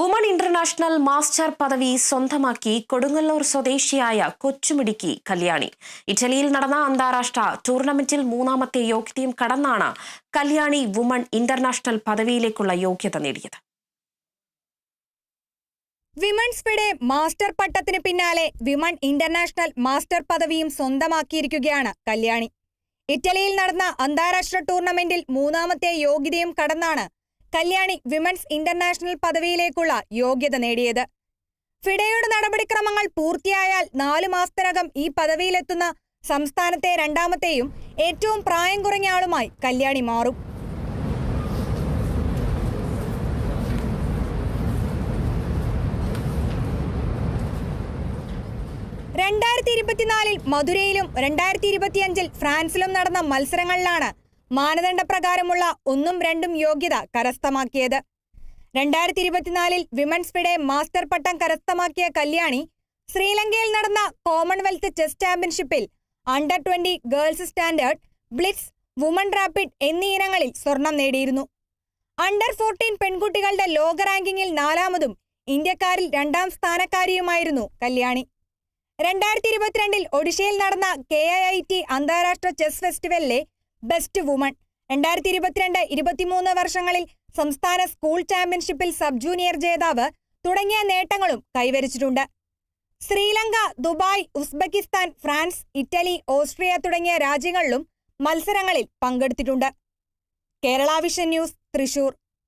Woman international master പദവി സ്വന്തമാക്കി കൊടുങ്ങല്ലൂർ സ്വദേശിയായ കൊച്ചുമിടുക്കി കല്യാണി. ഇറ്റലിയിൽ നടന്ന അന്താരാഷ്ട്ര ടൂർണമെന്റിൽ മൂന്നാമത്തെ യോഗ്യതയും കടന്നാണ് കല്യാണി വുമൺ ഇന്റർനാഷണൽ പദവിയിലേക്കുള്ള യോഗ്യത നേടിയത്. വിമൺസ് ഫിഡെ മാസ്റ്റർ പട്ടത്തിന് പിന്നാലെ വിമൺ ഇന്റർനാഷണൽ മാസ്റ്റർ പദവിയും സ്വന്തമാക്കിയിരിക്കുകയാണ് കല്യാണി. ഇറ്റലിയിൽ നടന്ന അന്താരാഷ്ട്ര ടൂർണമെന്റിൽ മൂന്നാമത്തെ യോഗ്യതയും കടന്നാണ് കല്യാണി വിമൻസ് ഇന്റർനാഷണൽ പദവിയിലേക്കുള്ള യോഗ്യത നേടിയത്. ഫിഡെയുടെ നടപടിക്രമങ്ങൾ പൂർത്തിയായാൽ 4 മാസത്തിനകം ഈ പദവിയിലെത്തുന്ന സംസ്ഥാനത്തെ രണ്ടാമത്തെയും ഏറ്റവും പ്രായം കുറഞ്ഞ ആളുമായി കല്യാണി മാറും. മധുരയിലും 2025 ഫ്രാൻസിലും നടന്ന മത്സരങ്ങളിലാണ് മാനദണ്ഡപ്രകാരമുള്ള 1ഉം 2ഉം യോഗ്യത കരസ്ഥമാക്കിയത്. 2024 വിമൻസ് ഫിഡെ മാസ്റ്റർ പട്ടം കരസ്ഥമാക്കിയ കല്യാണി ശ്രീലങ്കയിൽ നടന്ന കോമൺവെൽത്ത് ചെസ് ചാമ്പ്യൻഷിപ്പിൽ under 20 girls standard, blitz, woman rapid എന്നീ ഇനങ്ങളിൽ സ്വർണം നേടിയിരുന്നു. അണ്ടർ 14 പെൺകുട്ടികളുടെ ലോക റാങ്കിങ്ങിൽ 4ാമതും ഇന്ത്യക്കാരിൽ 2ാം സ്ഥാനക്കാരിയുമായിരുന്നു കല്യാണി. 2022 ഒഡീഷയിൽ നടന്ന KIIT അന്താരാഷ്ട്ര ചെസ് ഫെസ്റ്റിവലിലെ ബെസ്റ്റ് വുമൺ, 2022-23 വർഷങ്ങളിൽ സംസ്ഥാന സ്കൂൾ ചാമ്പ്യൻഷിപ്പിൽ സബ് ജൂനിയർ ജേതാവ് തുടങ്ങിയ നേട്ടങ്ങളും കൈവരിച്ചിട്ടുണ്ട്. Sri Lanka, Dubai, Uzbekistan, France, Italy, Austria തുടങ്ങിയ രാജ്യങ്ങളിലും മത്സരങ്ങളിൽ പങ്കെടുത്തിട്ടുണ്ട്. Kerala vision news, Thrissur.